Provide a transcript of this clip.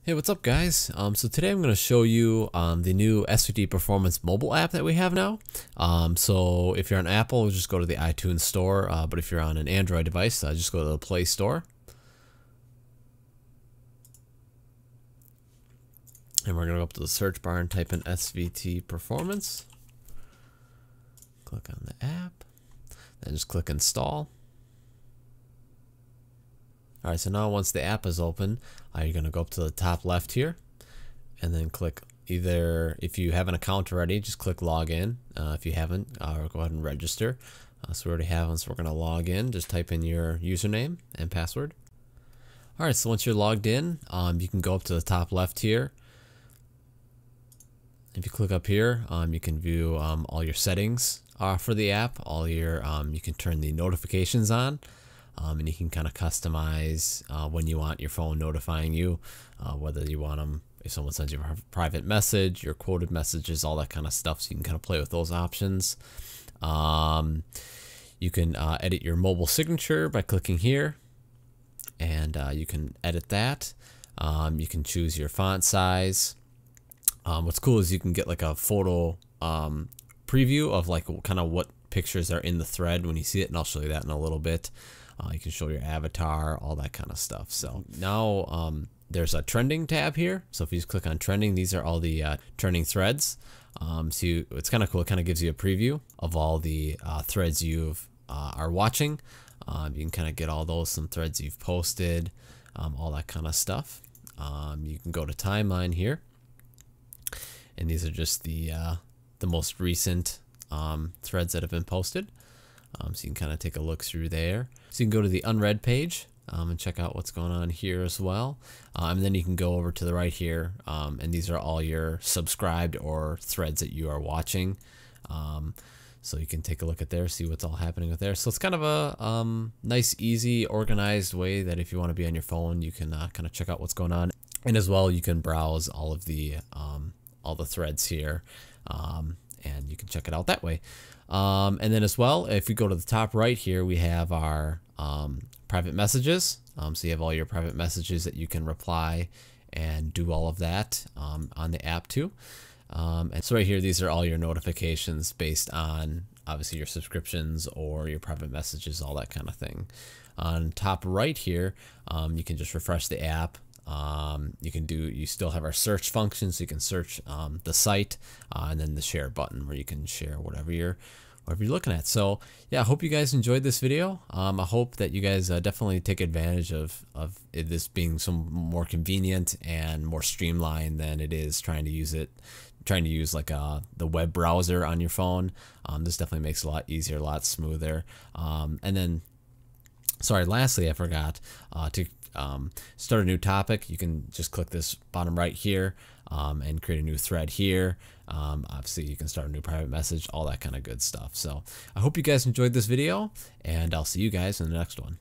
Hey, what's up guys? So today I'm going to show you the new SVT Performance mobile app that we have now. So if you're on Apple, just go to the iTunes store, but if you're on an Android device, just go to the Play Store. And we're going to go up to the search bar and type in SVT Performance. Click on the app, then just click Install. Alright, so now once the app is open, you're going to go up to the top left here and then click either, if you have an account already, just click log in. If you haven't, go ahead and register. So we already have one, so we're going to log in. Just type in your username and password. Alright, so once you're logged in, you can go up to the top left here. If you click up here, you can view all your settings for the app. All your you can turn the notifications on. And you can kind of customize when you want your phone notifying you, whether you want them, if someone sends you a private message, your quoted messages, all that kind of stuff. So you can kind of play with those options. You can edit your mobile signature by clicking here, and you can edit that. You can choose your font size. What's cool is you can get like a photo preview of like kind of what pictures are in the thread when you see it, and I'll show you that in a little bit. You can show your avatar, all that kind of stuff. So now there's a trending tab here. So if you just click on trending, these are all the trending threads. So it's kind of cool. It kind of gives you a preview of all the threads you are watching. You can kind of get all those, some threads you've posted, all that kind of stuff. You can go to timeline here, and these are just the most recent threads that have been posted. So you can kind of take a look through there. So you can go to the unread page and check out what's going on here as well. And then you can go over to the right here, and these are all your subscribed or threads that you are watching. So you can take a look at there, see what's all happening with there. So it's kind of a nice, easy, organized way that if you want to be on your phone, you can kind of check out what's going on. And as well, you can browse all the threads here, and you can check it out that way. And then as well, if we go to the top right here, we have our private messages. So you have all your private messages that you can reply and do all of that on the app too. And so right here, these are all your notifications based on obviously your subscriptions or your private messages, all that kind of thing. On top right here, you can just refresh the app. You still have our search function, so you can search the site, and then the share button where you can share whatever you're looking at. So yeah, I hope you guys enjoyed this video. I hope that you guys definitely take advantage of this being some more convenient and more streamlined than it is trying to use like the web browser on your phone. This definitely makes it a lot easier, a lot smoother. And then, sorry, lastly, I forgot to start a new topic. You can just click this bottom right here and create a new thread here. Obviously you can start a new private message, all that kind of good stuff. So I hope you guys enjoyed this video, and I'll see you guys in the next one.